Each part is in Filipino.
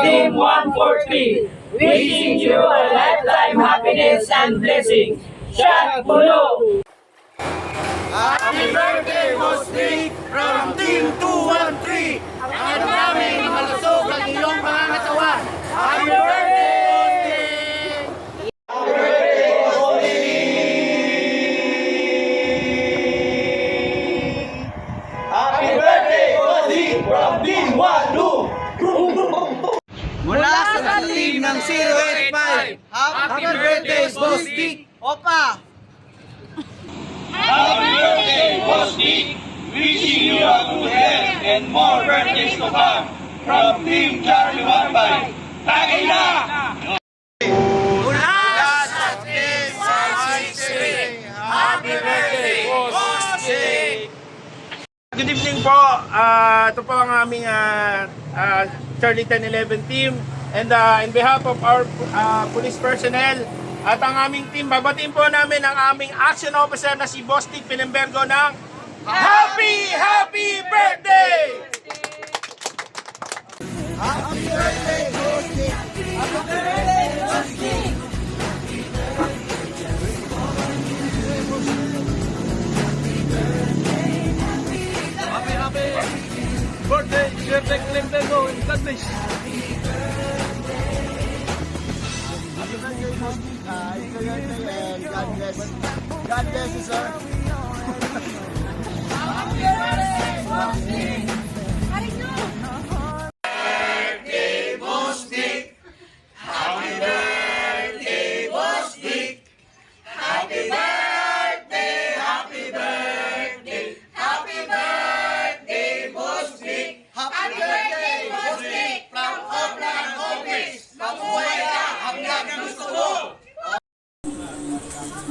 Team 140. Wishing you a lifetime happiness and blessing. Shot Puno! Happy birthday, Boss Nick! From Team 213! Ang naming malusog ang iyong pangangatawan! Happy birthday, Boss Nick! Happy birthday, Boss Nick! Happy birthday, Boss Nick! From Team 1, 2! Mula sa team ng 085! Happy birthday, Boss Nick! Opa! Happy birthday, Boss Nick! Wishing you a good health and more birthdays to come from Team Charlie Wambay. Tagay na! Mula sa team 663! Happy birthday, Boss Nick! Good evening po. Ito po ang aming Charlie 1011 team. And in behalf of our police personnel at ang aming team, babatiin po namin ang aming action officer na si Boss Nick Pilimbergo ng Happy Birthday! Happy birthday, Boss Nick! Happy birthday, Boss Nick! Birthday, Sir Nick Pilimbergo. God bless. God bless. God bless you, sir.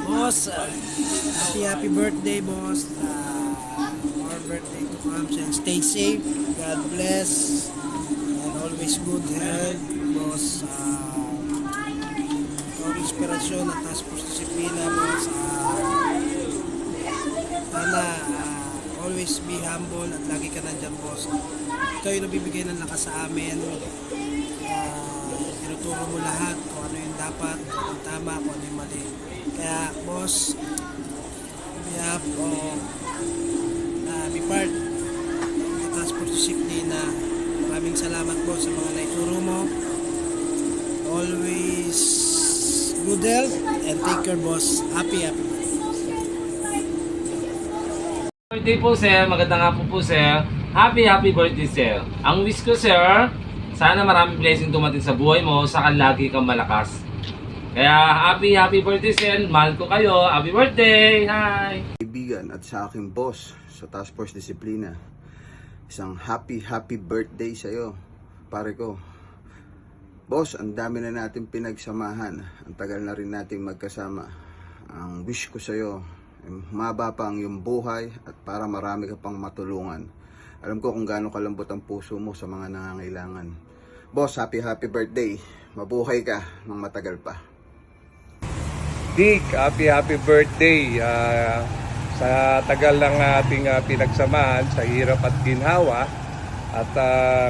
Boss, happy birthday, boss. More birthday to come. And stay safe. God bless. And always good health, boss. Inspirasyon at taas po disiplina, boss. Sana always be humble at lagi ka nandyan, boss. Ito yung nabibigay ng lakas sa amin. Tinuturo mo lahat kung ano yung dapat, kung ano yung tama, kung ano yung mali. Kaya, boss, we have be part of the transport discipline. Maraming salamat po sa mga naituro mo. Always good health and take care, boss. Happy birthday po, sir. Maganda nga po, sir. Happy birthday, sir. Ang wish ko, sir, sana maraming blessing dumating sa buhay mo, saka lagi kang malakas. Kaya happy birthday, sir. Mahal ko kayo. Happy birthday. Hi. Kaibigan at sa aking boss sa Task Force Disiplina, isang happy birthday sa iyo, pare ko. Boss, ang dami na natin pinagsamahan. Ang tagal na rin nating magkasama. Ang wish ko sa iyo, humaba pa ang iyong buhay at para marami ka pang matulungan. Alam ko kung gaano kalambot ang puso mo sa mga nangangailangan. Boss, happy birthday. Mabuhay ka ng matagal pa. Dick, happy birthday. Sa tagal ng ating pinagsamahan, sa hirap at ginhawa, at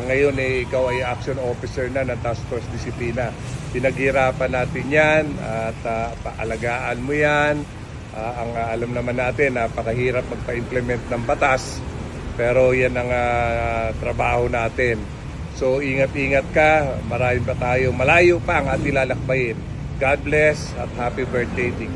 ngayon ikaw ay action officer na ng Task Force Disiplina. Pinaghirapan natin yan at paalagaan mo yan. Ang alam naman natin, napakahirap magpa-implement ng batas, pero yan ang trabaho natin. So ingat-ingat ka, marami pa tayo, malayo pa ang ating lalakbayin. God bless at happy birthday, Dick.